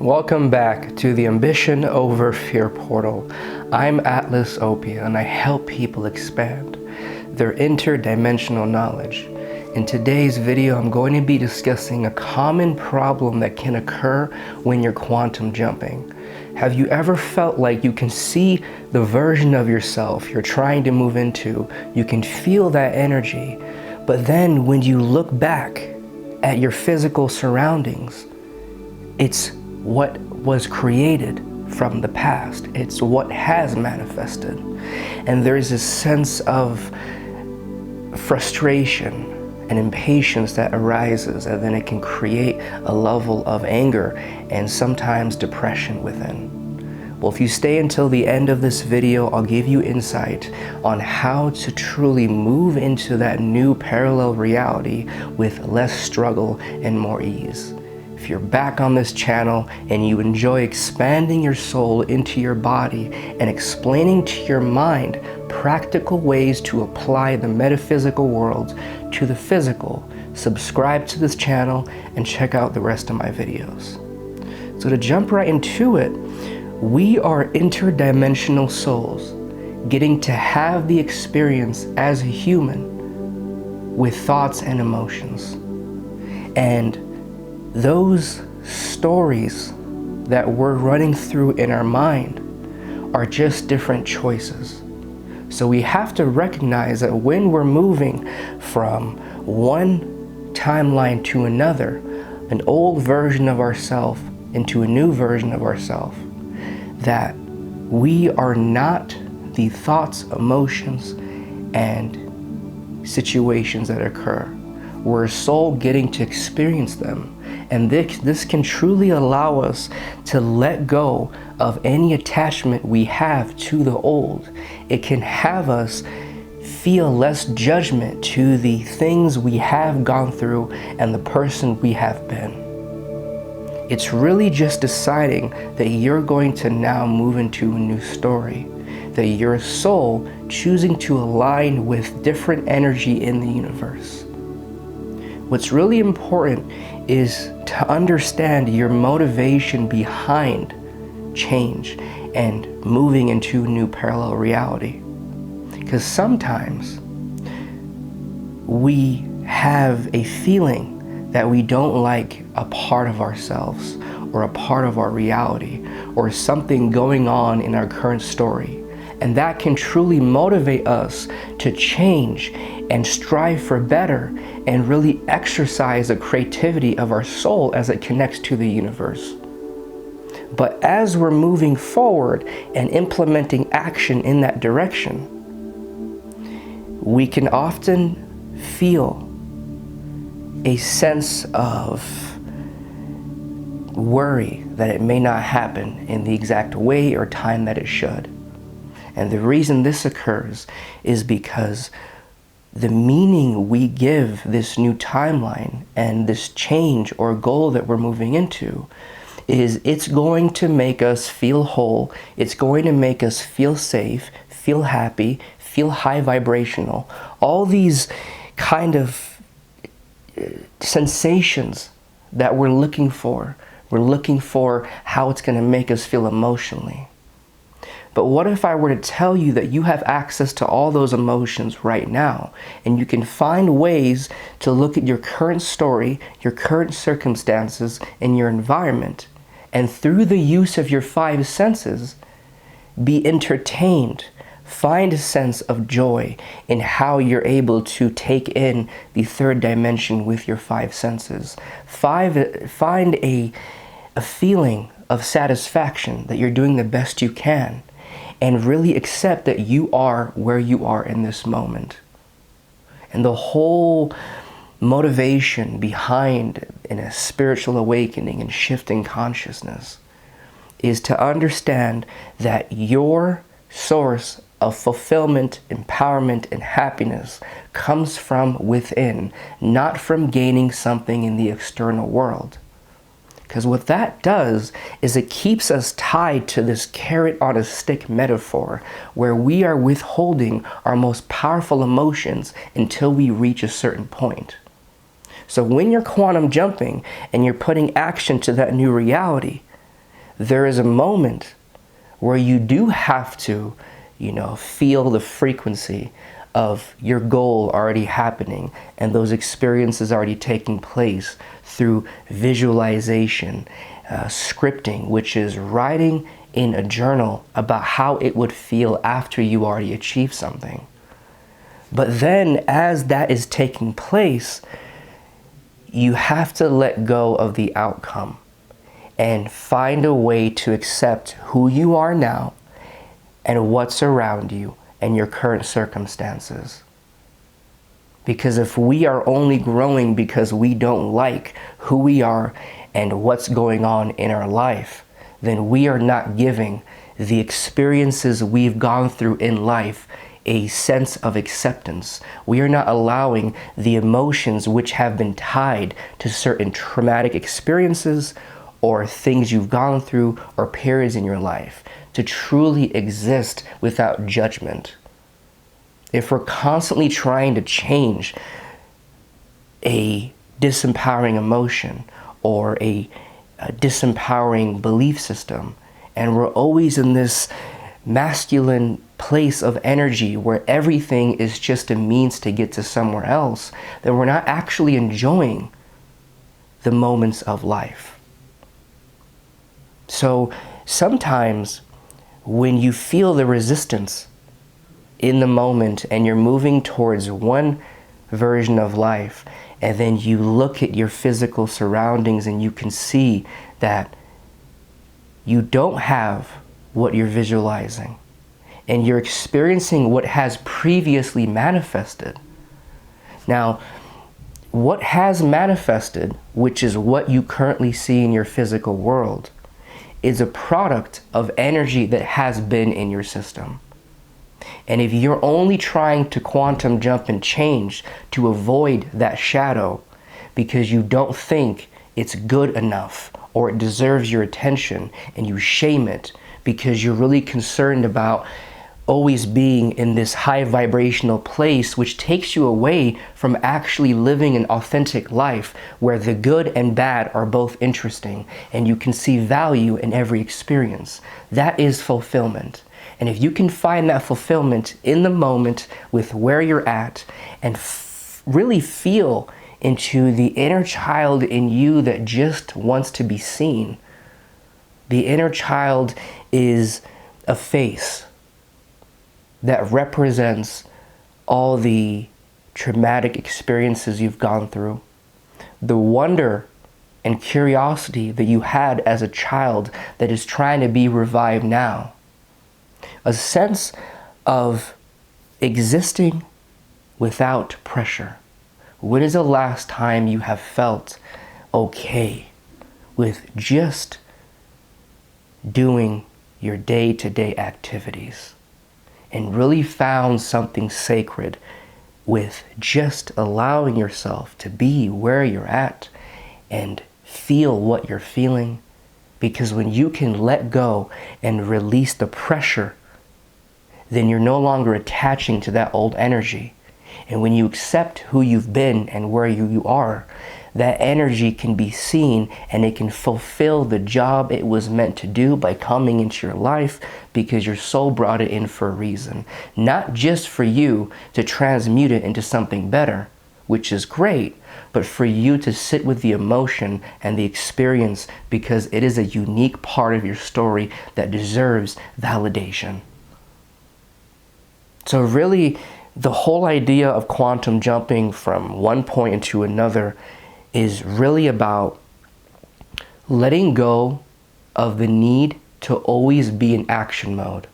Welcome back to the Ambition Over Fear portal. I'm Atlas Opia and I help people expand their interdimensional knowledge. In today's video, I'm going to be discussing a common problem that can occur when you're quantum jumping. Have you ever felt like you can see the version of yourself you're trying to move into? You can feel that energy, but then when you look back at your physical surroundings, it's what was created from the past. It's what has manifested. And there's a sense of frustration and impatience that arises, and then it can create a level of anger and sometimes depression within. Well, if you stay until the end of this video, I'll give you insight on how to truly move into that new parallel reality with less struggle and more ease. If you're back on this channel and you enjoy expanding your soul into your body and explaining to your mind practical ways to apply the metaphysical world to the physical, subscribe to this channel and check out the rest of my videos. So to jump right into it, we are interdimensional souls getting to have the experience as a human with thoughts and emotions. And those stories that we're running through in our mind are just different choices. So we have to recognize that when we're moving from one timeline to another, an old version of ourselves into a new version of ourselves, that we are not the thoughts, emotions, and situations that occur. We're a soul getting to experience them. And this can truly allow us to let go of any attachment we have to the old. It can have us feel less judgment to the things we have gone through and the person we have been. It's really just deciding that you're going to now move into a new story, that you're a soul choosing to align with different energy in the universe. What's really important is to understand your motivation behind change and moving into a new parallel reality. Because sometimes we have a feeling that we don't like a part of ourselves or a part of our reality or something going on in our current story. And that can truly motivate us to change and strive for better and really exercise the creativity of our soul as it connects to the universe. But as we're moving forward and implementing action in that direction, we can often feel a sense of worry that it may not happen in the exact way or time that it should. And the reason this occurs is because the meaning we give this new timeline and this change or goal that we're moving into is it's going to make us feel whole. It's going to make us feel safe, feel happy, feel high vibrational. All these kind of sensations that we're looking for. We're looking for how it's going to make us feel emotionally. But what if I were to tell you that you have access to all those emotions right now, and you can find ways to look at your current story, your current circumstances, and your environment, and through the use of your five senses, be entertained, find a sense of joy in how you're able to take in the third dimension with your five senses. Find a feeling of satisfaction that you're doing the best you can, and really accept that you are where you are in this moment. And the whole motivation behind in a spiritual awakening and shifting consciousness is to understand that your source of fulfillment, empowerment, and happiness comes from within, not from gaining something in the external world. Because what that does is it keeps us tied to this carrot on a stick metaphor where we are withholding our most powerful emotions until we reach a certain point. So when you're quantum jumping and you're putting action to that new reality, there is a moment where you do have to, feel the frequency of your goal already happening and those experiences already taking place through visualization, scripting, which is writing in a journal about how it would feel after you already achieved something. But then as that is taking place, you have to let go of the outcome and find a way to accept who you are now and what's around you and your current circumstances. Because if we are only growing because we don't like who we are and what's going on in our life, then we are not giving the experiences we've gone through in life a sense of acceptance. We are not allowing the emotions which have been tied to certain traumatic experiences or things you've gone through or periods in your life to truly exist without judgment. If we're constantly trying to change a disempowering emotion or a disempowering belief system, and we're always in this masculine place of energy where everything is just a means to get to somewhere else, then we're not actually enjoying the moments of life. So sometimes when you feel the resistance in the moment and you're moving towards one version of life, and then you look at your physical surroundings and you can see that you don't have what you're visualizing and you're experiencing what has previously manifested. Now, what has manifested, which is what you currently see in your physical world, is a product of energy that has been in your system. And if you're only trying to quantum jump and change to avoid that shadow because you don't think it's good enough or it deserves your attention, and you shame it because you're really concerned about always being in this high vibrational place, which takes you away from actually living an authentic life where the good and bad are both interesting and you can see value in every experience. That is fulfillment. And if you can find that fulfillment in the moment with where you're at and really feel into the inner child in you that just wants to be seen. The inner child is a face that represents all the traumatic experiences you've gone through, the wonder and curiosity that you had as a child that is trying to be revived now, a sense of existing without pressure. When is the last time you have felt okay with just doing your day-to-day activities and really found something sacred with just allowing yourself to be where you're at and feel what you're feeling? Because when you can let go and release the pressure, then you're no longer attaching to that old energy. And when you accept who you've been and where you are, that energy can be seen and it can fulfill the job it was meant to do by coming into your life, because your soul brought it in for a reason. Not just for you to transmute it into something better, which is great, but for you to sit with the emotion and the experience, because it is a unique part of your story that deserves validation. So really, the whole idea of quantum jumping from one point into another is really about letting go of the need to always be in action mode.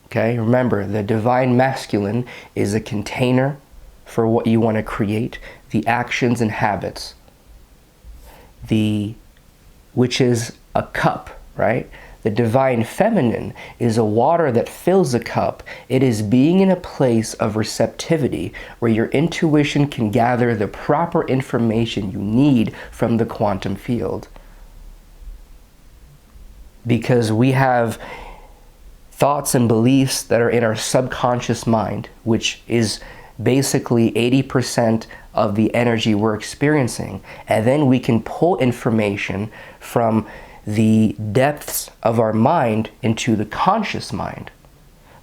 Okay, remember, the divine masculine is a container for what you want to create, the actions and habits, which is a cup, right? The divine feminine is a water that fills a cup. It is being in a place of receptivity where your intuition can gather the proper information you need from the quantum field. Because we have thoughts and beliefs that are in our subconscious mind, which is basically 80% of the energy we're experiencing. And then we can pull information from the depths of our mind into the conscious mind.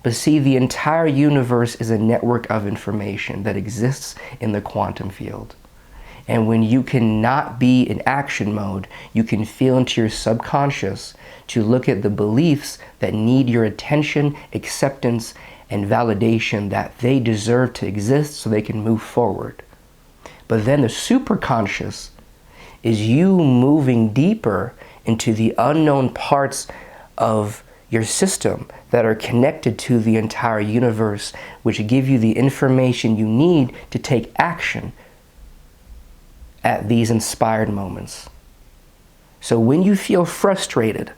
But see, the entire universe is a network of information that exists in the quantum field. And when you cannot be in action mode, you can feel into your subconscious to look at the beliefs that need your attention, acceptance, and validation that they deserve to exist so they can move forward. But then the superconscious is you moving deeper into the unknown parts of your system that are connected to the entire universe, which give you the information you need to take action at these inspired moments. So when you feel frustrated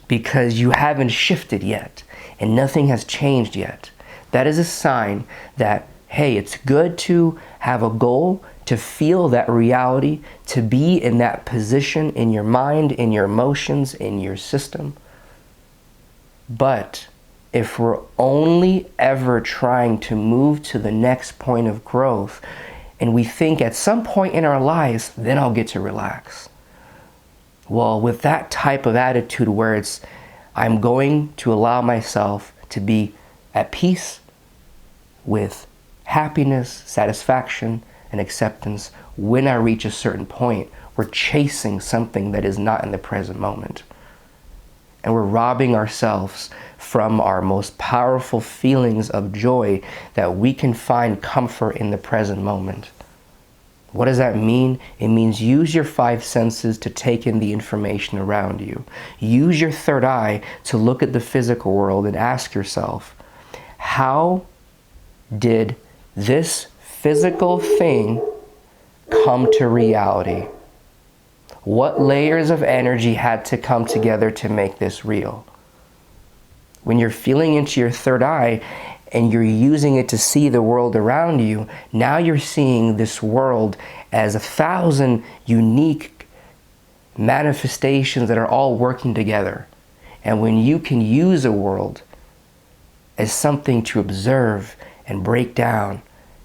because you haven't shifted yet and nothing has changed yet, that is a sign that, hey, it's good to have a goal, to feel that reality, to be in that position in your mind, in your emotions, in your system. But if we're only ever trying to move to the next point of growth, and we think at some point in our lives, then I'll get to relax. Well, with that type of attitude where it's, I'm going to allow myself to be at peace with happiness, satisfaction, and acceptance when I reach a certain point, we're chasing something that is not in the present moment. And we're robbing ourselves from our most powerful feelings of joy that we can find comfort in the present moment. What does that mean? It means use your 5 senses to take in the information around you. Use your third eye to look at the physical world and ask yourself, how did this physical thing come to reality? What layers of energy had to come together to make this real? When you're feeling into your third eye and you're using it to see the world around you, now you're seeing this world as 1,000 unique manifestations that are all working together. And when you can use a world as something to observe and break down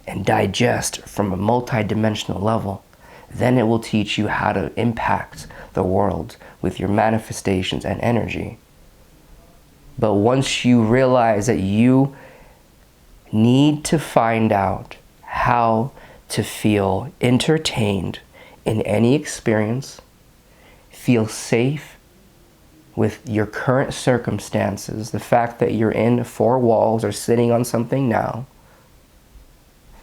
and digest from a multi-dimensional level, then it will teach you how to impact the world with your manifestations and energy. But once you realize that you need to find out how to feel entertained in any experience, feel safe with your current circumstances, the fact that you're in 4 walls or sitting on something now,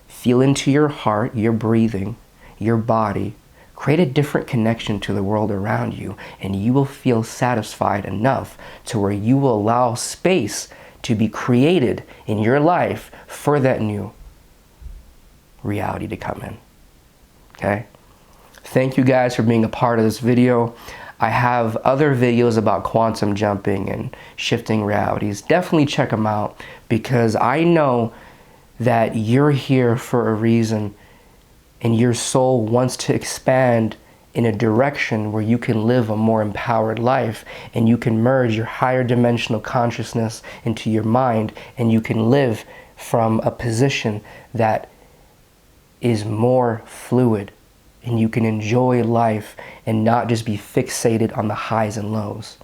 feel into your heart, your breathing, your body, create a different connection to the world around you, and you will feel satisfied enough to where you will allow space to be created in your life for that new reality to come in. Okay? Thank you guys for being a part of this video. I have other videos about quantum jumping and shifting realities. Definitely check them out, because I know that you're here for a reason. And your soul wants to expand in a direction where you can live a more empowered life, and you can merge your higher dimensional consciousness into your mind, and you can live from a position that is more fluid, and you can enjoy life and not just be fixated on the highs and lows.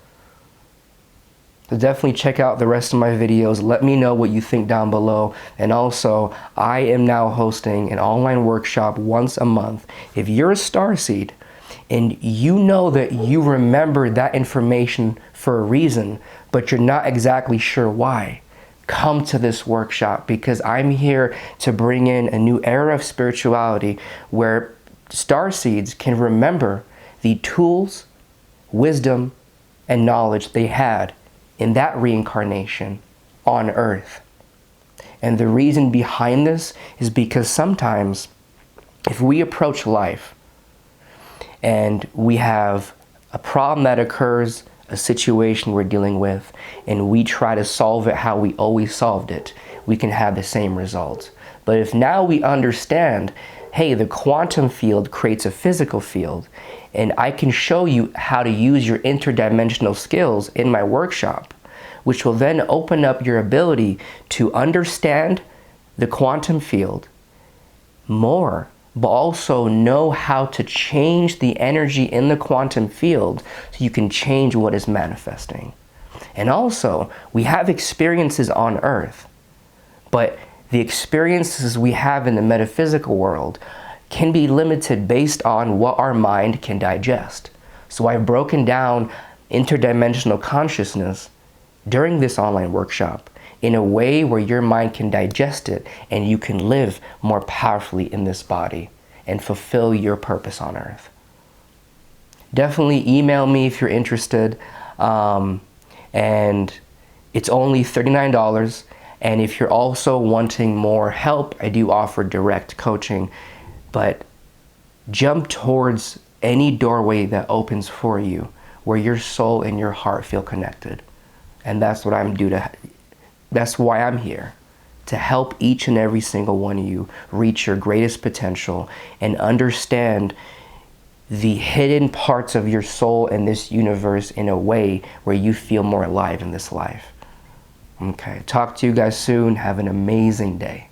So definitely check out the rest of my videos. Let me know what you think down below. And also, I am now hosting an online workshop once a month. If you're a starseed and you know that you remembered that information for a reason, but you're not exactly sure why, come to this workshop, because I'm here to bring in a new era of spirituality where starseeds can remember the tools, wisdom, and knowledge they had in that reincarnation on Earth. And the reason behind this is because sometimes if we approach life and we have a problem that occurs, a situation we're dealing with, and we try to solve it how we always solved it, we can have the same result. But if now we understand, hey, the quantum field creates a physical field, and I can show you how to use your interdimensional skills in my workshop, which will then open up your ability to understand the quantum field more but also know how to change the energy in the quantum field so you can change what is manifesting. And also, we have experiences on Earth, but the experiences we have in the metaphysical world can be limited based on what our mind can digest. So I've broken down interdimensional consciousness during this online workshop in a way where your mind can digest it and you can live more powerfully in this body and fulfill your purpose on Earth. Definitely email me if you're interested. And it's only $39. And if you're also wanting more help, I do offer direct coaching. But jump towards any doorway that opens for you where your soul and your heart feel connected. And that's what that's why I'm here, to help each and every single one of you reach your greatest potential and understand the hidden parts of your soul in this universe in a way where you feel more alive in this life. Okay, talk to you guys soon. Have an amazing day.